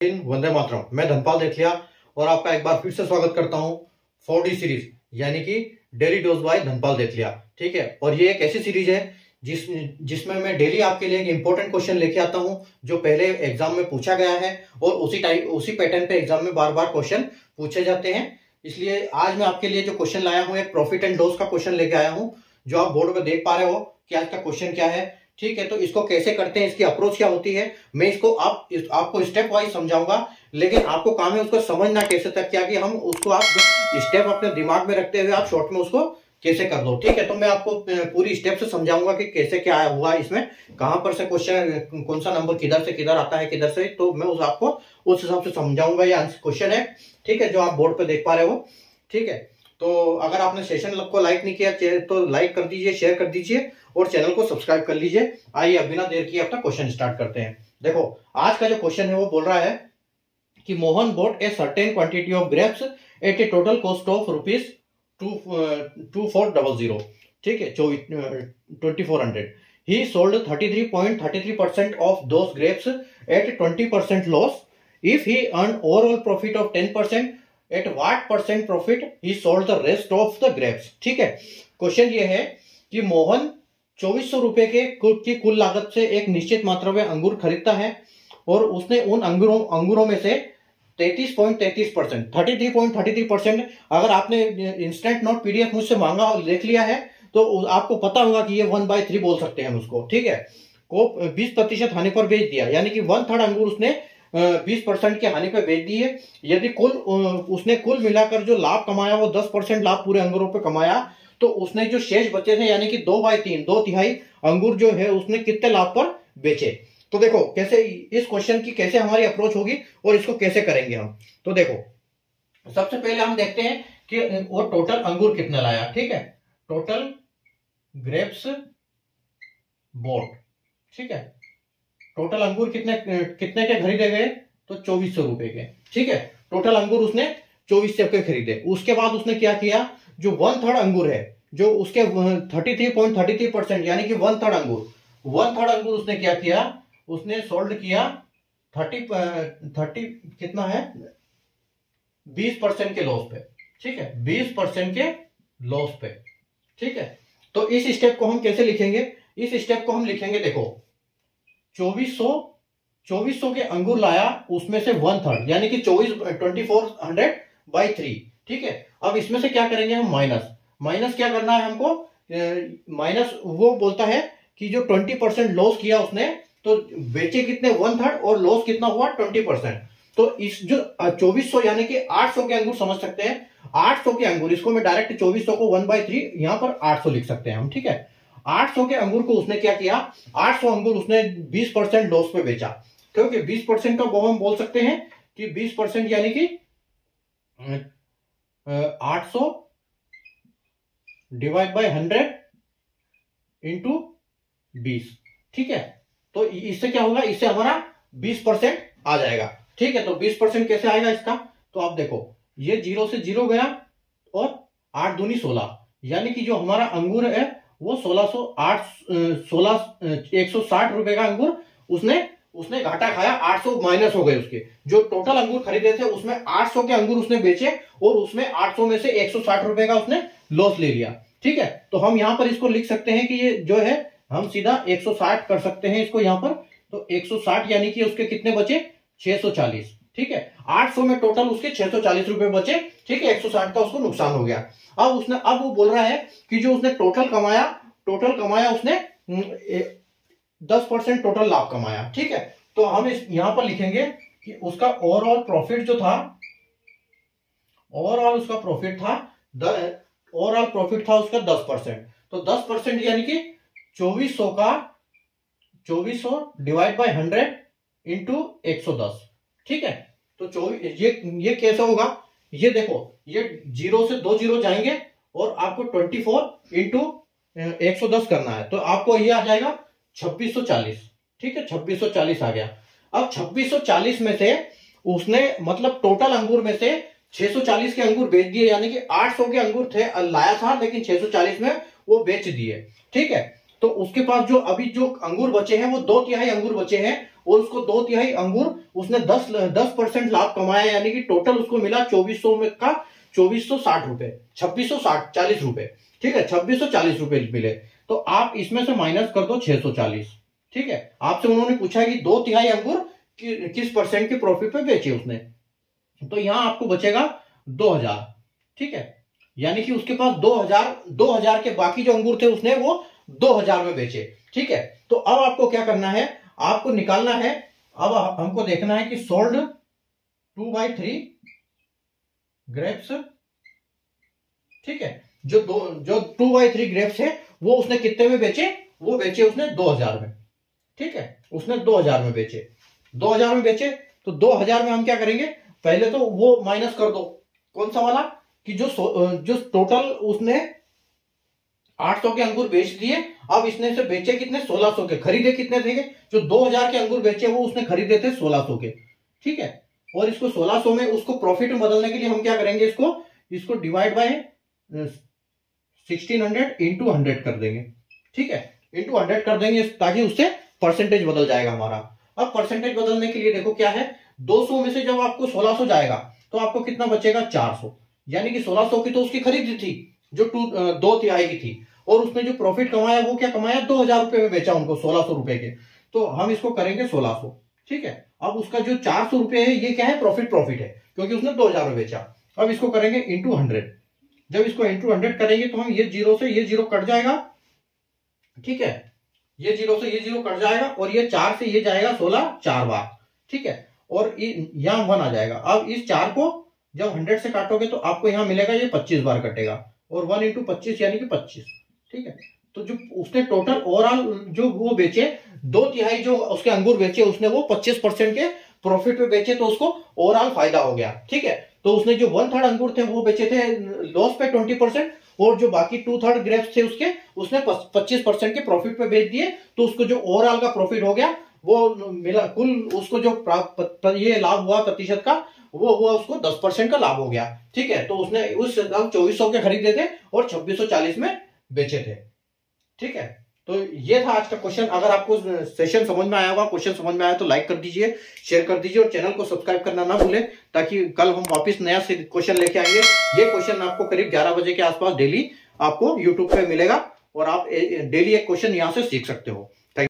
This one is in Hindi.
वंदे मातरम। मैं धनपाल देथलिया और आपका एक बार फिर से स्वागत करता हूं 4D सीरीज यानी कि डेली डोज बाय धनपाल देथलिया। ठीक है, और ये एक ऐसी सीरीज है जिसमें मैं डेली आपके लिए एक इंपॉर्टेंट क्वेश्चन लेके आता हूं जो पहले एग्जाम में पूछा गया है और उसी पैटर्न पे एग्जाम में बार बार क्वेश्चन पूछे जाते हैं। इसलिए आज मैं आपके लिए जो क्वेश्चन लाया हूं एक प्रॉफिट एंड लॉस का क्वेश्चन लेके आया हूं जो आप बोर्ड पे देख पा रहे हो कि आज का क्वेश्चन क्या है। ठीक है, तो इसको कैसे करते हैं, इसकी अप्रोच क्या होती है, मैं इसको आपको स्टेप वाइज समझाऊंगा, लेकिन आपको काम है उसको समझना कैसे तक क्या कि हम उसको आप स्टेप अपने दिमाग में रखते हुए आप शॉर्ट में उसको कैसे कर दो। ठीक है, तो मैं आपको पूरी स्टेप से समझाऊंगा कि कैसे क्या हुआ इसमें, कहां पर से क्वेश्चन, कौन सा नंबर किधर से किधर आता है, किधर से, तो मैं आपको उस हिसाब से समझाऊंगा। ये क्वेश्चन है, ठीक है, जो आप बोर्ड पे देख पा रहे हो। ठीक है, तो अगर आपने सेशन को लाइक नहीं किया तो लाइक कर दीजिए, शेयर कर दीजिए और चैनल को सब्सक्राइब कर लीजिए। आइए अब बिना देर किए अपना क्वेश्चन स्टार्ट करते हैं। देखो, आज का जो क्वेश्चन है वो बोल रहा है कि Mohan bought a certain quantity of grapes at a total cost of ₹2400। ठीक है, 2400। He sold 33.33% of those grapes at 20% loss. If he earn overall profit of 10%, at what percent profit he sold the rest of the grapes. ठीक है, क्वेश्चन ये है कि मोहन 2400 रुपए की कुल लागत से एक निश्चित मात्रा में अंगूर खरीदता है और उसने उन अंगूरों में से 33.33% अगर आपने इंस्टेंट नोट पीडीएफ मुझसे मांगा और देख लिया है तो आपको पता होगा कि ये 1/3 बोल सकते हैं हम उसको। ठीक है, को 20% हानि पर बेच दिया, यानी कि 1/3 अंगूर उसने 20% के हानि पे बेच दी है। यदि उसने कुल मिलाकर जो लाभ कमाया वो 10% लाभ पूरे अंगूरों पे कमाया, तो उसने जो शेष बचे थे यानी कि 2/3 2/3 अंगूर जो है उसने कितने लाभ पर बेचे। तो देखो कैसे इस क्वेश्चन की कैसे हमारी अप्रोच होगी और इसको कैसे करेंगे हम। तो देखो, सबसे पहले हम देखते हैं कि वो टोटल अंगूर कितने लाया। ठीक है, टोटल ग्रेप्स बॉट। ठीक है, टोटल अंगूर कितने के खरीदे गए, तो 2400 रुपए के। ठीक है, टोटल अंगूर उसने 2400 के खरीदे। उसके बाद उसने क्या किया, जो 1/3 अंगूर है, जो उसके 33.33% यानी कि 1/3 अंगूर उसने क्या किया, उसने सोल्ड किया 30 कितना है 20% के लॉस पे। ठीक है, 20% के लॉस पे। ठीक है, तो इस स्टेप को हम कैसे लिखेंगे, इस स्टेप को हम लिखेंगे, देखो 2400 के अंगूर लाया, उसमें से 1/3 यानी कि 2400/3। ठीक है, अब इसमें से क्या करेंगे हम, माइनस क्या करना है हमको, माइनस वो बोलता है कि जो 20% लॉस किया उसने, तो बेचे कितने 1/3 और लॉस कितना हुआ 20%। तो इस जो 2400 यानी कि 800 के अंगूर समझ सकते हैं, 800 के अंगूर, इसको मैं डायरेक्ट 2400 को 1/3 यहां पर 800 लिख सकते हैं हम। ठीक है, 800 के अंगूर को उसने क्या किया, 800 अंगूर उसने 20% लॉस पे बेचा, क्योंकि 20% का वो हम बोल सकते हैं कि 20% यानी कि 800 डिवाइड बाय 100 इंटू 20। ठीक है, तो इससे क्या होगा, इससे हमारा 20% आ जाएगा। ठीक है, तो 20% कैसे आएगा इसका, तो आप देखो ये 0 से 0 गया और 8 दूनी 16, यानी कि जो हमारा अंगूर है वो 160 रुपए का अंगूर उसने घाटा खाया, 800 माइनस हो गए उसके। जो टोटल अंगूर खरीदे थे उसमें 800 के अंगूर उसने बेचे और उसमें 800 में से 160 रुपए का उसने लॉस ले लिया। ठीक है, तो हम यहां पर इसको लिख सकते हैं कि ये जो है हम सीधा 160 कर सकते हैं इसको यहां पर। तो 160 यानी कि उसके कितने बचे 640। ठीक है, 800 में टोटल उसके 640 रुपए बचे। ठीक है, 160 का उसको नुकसान हो गया। अब वो बोल रहा है कि जो उसने टोटल कमाया उसने 10% टोटल लाभ कमाया। ठीक है, तो हम यहां पर लिखेंगे कि उसका ओवरऑल प्रॉफिट जो था, ओवरऑल प्रॉफिट था उसका 10%। तो 10% यानी कि 2400 डिवाइड बाय 100 इंटू 110। ठीक है, तो ये कैसा होगा, ये देखो ये 0 से 2 0 जाएंगे और आपको 24 इंटू 110 करना है, तो आपको ये आ जाएगा 2640। ठीक है, 2640 आ गया। अब 2640 में से उसने मतलब टोटल अंगूर में से 640 के अंगूर बेच दिए, यानी कि 800 के अंगूर थे लाया था लेकिन 640 में वो बेच दिए। ठीक है, तो उसके पास जो अभी जो अंगूर बचे हैं वो 2/3 अंगूर बचे हैं और उसको 2/3 अंगूर उसने 10% लाभ कमाया, यानी कि टोटल उसको मिला 2400 में का 2460 रुपए, 2640 रुपए, ठीक है, 2640 रुपए मिले। तो आप इसमें से माइनस कर दो 640, ठीक है। आपसे उन्होंने पूछा है कि 2/3 अंगूर किस परसेंट के प्रॉफिट पे बेचे उसने, तो यहां आपको बचेगा 2000, ठीक है, यानी कि उसके पास 2000 के बाकी जो अंगूर थे उसने वो 2000 में बेचे, ठीक है। तो अब आपको क्या करना है, आपको निकालना है, अब हमको देखना है कि सोल्ड 2/3 ग्रेप्स, ठीक है, जो 2/3 ग्रेप्स है वो उसने कितने में बेचे, वो बेचे उसने 2000 में, ठीक है, उसने 2000 में बेचे, 2000 में बेचे। तो 2000 में हम क्या करेंगे, पहले तो वो माइनस कर दो, कौन सा वाला, कि जो टोटल उसने 800 के अंगूर बेच दिए, अब इसने से बेचे कितने, 1600 के, खरीदे कितने थे, जो 2000 के अंगूर बेचे वो उसने खरीदे थे 1600 के, ठीक है। और इसको 1600 में उसको प्रॉफिट में बदलने के लिए हम क्या करेंगे, इसको डिवाइड बाय 1600 इंटू 100 कर देंगे, ठीक है, इंटू 100 कर देंगे ताकि उससे परसेंटेज बदल जाएगा हमारा। अब परसेंटेज बदलने के लिए देखो क्या है, 200 में से जब आपको 1600 जाएगा तो आपको कितना बचेगा, 400, यानी कि 1600 की तो उसकी खरीदी थी जो 2/3 की थी, और उसने जो प्रॉफिट कमाया वो क्या कमाया, 2000 रुपए में बेचा उनको 1600 रुपए के, तो हम इसको करेंगे 1600, ठीक है। अब उसका जो 400 रुपए है ये क्या है, प्रॉफिट है, क्योंकि उसने 2000 में बेचा। अब इसको करेंगे इंटू 100, जब इसको इंटू 100 करेंगे तो हम ये जीरो से ये जीरो कट जाएगा, ठीक है, ये जीरो से ये जीरो कट जाएगा, और ये 4 से ये जाएगा 16 4 बार, ठीक है, और यहां 1 आ जाएगा। अब इस 4 को जब 100 से काटोगे तो आपको यहां मिलेगा ये 25 बार कटेगा, और 1 इंटू 25 यानी कि 25, ठीक है। तो जो उसने टोटल ओवरऑल जो वो बेचे 2/3 जो उसके अंगूर बेचे उसने वो 25% के प्रॉफिट पे बेचे, तो उसको ओवरऑल फायदा हो गया, ठीक है। तो उसने जो 1/3 अंगूर थे वो बेचे थे लॉस पे 20%, और जो बाकी 2/3 ग्रेप्स थे उसने 25% के प्रॉफिट पे बेच दिए, तो उसको जो ओवरऑल का प्रॉफिट हो गया वो मिला, कुल उसको जो ये लाभ हुआ प्रतिशत का वो हुआ उसको 10% का लाभ हो गया, ठीक है। तो उसने उस 2400 के खरीदे थे और 2640 में बेचे थे, ठीक है। तो ये था आज का क्वेश्चन। अगर आपको सेशन समझ में आया होगा, क्वेश्चन समझ में आया तो लाइक कर दीजिए, शेयर कर दीजिए, और चैनल को सब्सक्राइब करना ना भूलें, ताकि कल हम वापस नया क्वेश्चन लेके आएंगे। ये क्वेश्चन आपको करीब 11 बजे के आसपास डेली आपको यूट्यूब पे मिलेगा, और आप डेली एक क्वेश्चन यहां से सीख सकते हो।